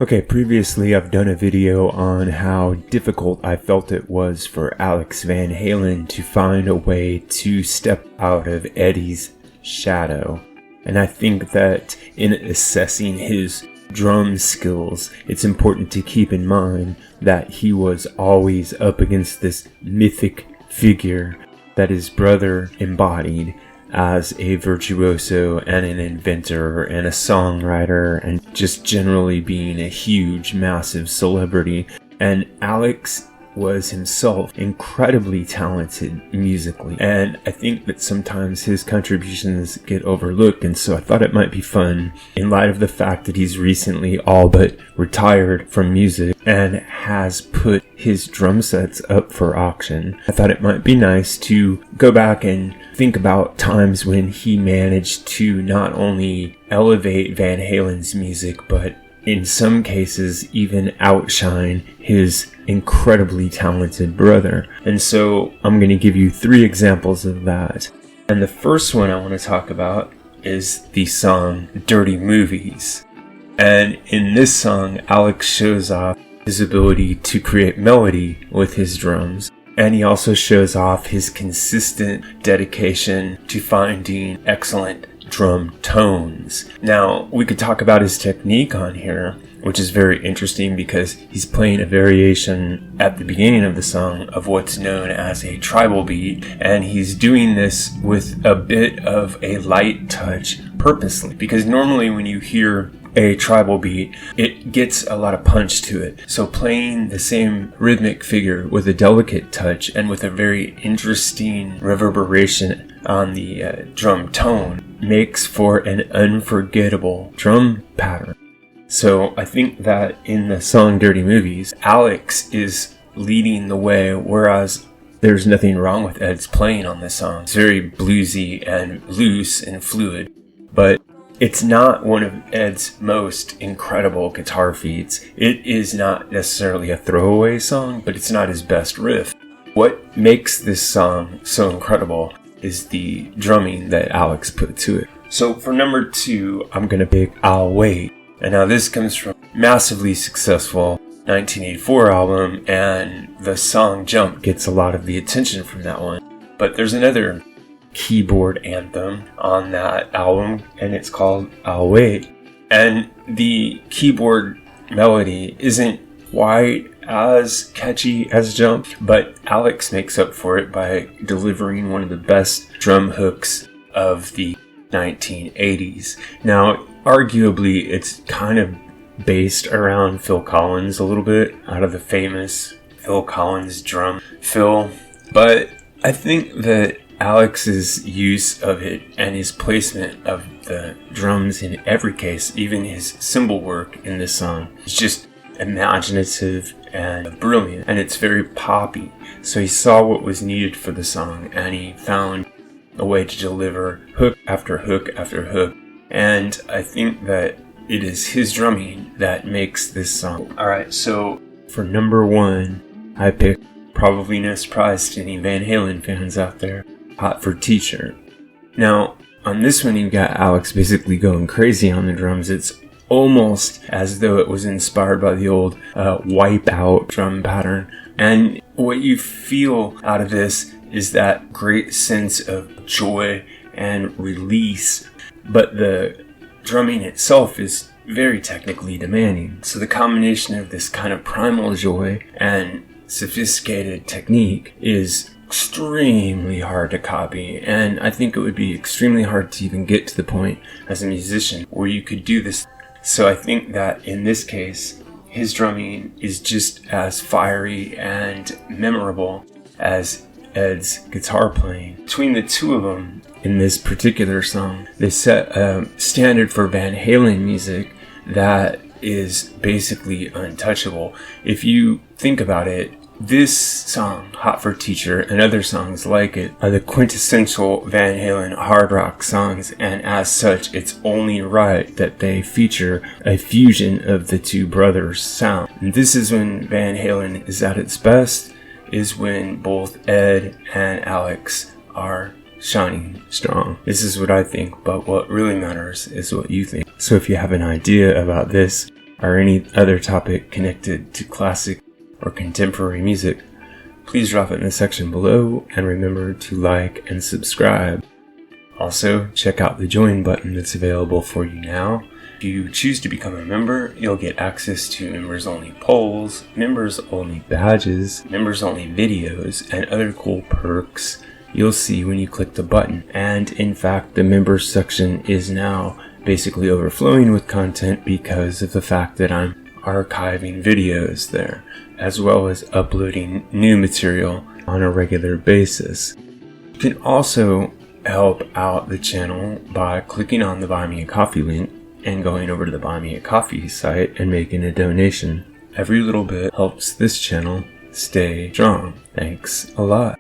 Okay, previously I've done a video on how difficult I felt it was for Alex Van Halen to find a way to step out of Eddie's shadow. And I think that in assessing his drum skills, it's important to keep in mind that he was always up against this mythic figure that his brother embodied as a virtuoso and an inventor and a songwriter and just generally being a huge, massive celebrity. And Alex was himself incredibly talented musically. And I think that sometimes his contributions get overlooked. And so I thought it might be fun, in light of the fact that he's recently all but retired from music and has put his drum sets up for auction. I thought it might be nice to go back and think about times when he managed to not only elevate Van Halen's music, but in some cases even outshine his incredibly talented brother. And so I'm going to give you 3 examples of that. And the first one I want to talk about is the song Dirty Movies. And in this song, Alex shows off his ability to create melody with his drums. And he also shows off his consistent dedication to finding excellent drum tones. Now, we could talk about his technique on here, which is very interesting because he's playing a variation at the beginning of the song of what's known as a tribal beat, and he's doing this with a bit of a light touch purposely, because normally when you hear a tribal beat, it gets a lot of punch to it. So playing the same rhythmic figure with a delicate touch and with a very interesting reverberation on the drum tone makes for an unforgettable drum pattern. So I think that in the song Dirty Movies, Alex is leading the way, whereas there's nothing wrong with Ed's playing on this song. It's very bluesy and loose and fluid, but it's not one of Ed's most incredible guitar feats. It is not necessarily a throwaway song, but it's not his best riff. What makes this song so incredible is the drumming that Alex put to it. So for number 2, I'm going to pick I'll Wait. And now this comes from massively successful 1984 album, and the song Jump gets a lot of the attention from that one. But there's another keyboard anthem on that album, and it's called I'll Wait. And the keyboard melody isn't quite as catchy as Jump, but Alex makes up for it by delivering one of the best drum hooks of the 1980s. Now, arguably, it's kind of based around Phil Collins a little bit, out of the famous Phil Collins drum fill, but I think that Alex's use of it and his placement of the drums in every case, even his cymbal work in this song, is just imaginative and brilliant, and it's very poppy. So he saw what was needed for the song, and he found a way to deliver hook after hook after hook. And I think that it is his drumming that makes this song. Alright, so for number 1, I picked, probably no surprise to any Van Halen fans out there, Hot for Teacher. Now, on this one you got Alex basically going crazy on the drums. It's almost as though it was inspired by the old Wipeout drum pattern. And what you feel out of this is that great sense of joy and release, but the drumming itself is very technically demanding. So the combination of this kind of primal joy and sophisticated technique is extremely hard to copy, and I think it would be extremely hard to even get to the point as a musician where you could do this. So I think that in this case, his drumming is just as fiery and memorable as Ed's guitar playing. Between the two of them in this particular song, they set a standard for Van Halen music that is basically untouchable. If you think about it, this song, Hot for Teacher, and other songs like it are the quintessential Van Halen hard rock songs, and as such, it's only right that they feature a fusion of the two brothers' sound. And this is when Van Halen is at its best, is when both Ed and Alex are shining strong. This is what I think, but what really matters is what you think. So if you have an idea about this, or any other topic connected to classic or contemporary music, please drop it in the section below, and remember to like and subscribe. Also, check out the join button that's available for you now. If you choose to become a member, you'll get access to members-only polls, members-only badges, members-only videos, and other cool perks you'll see when you click the button. And in fact, the members section is now basically overflowing with content because of the fact that I'm archiving videos there, as well as uploading new material on a regular basis. You can also help out the channel by clicking on the Buy Me a Coffee link and going over to the Buy Me a Coffee site and making a donation. Every little bit helps this channel stay strong. Thanks a lot.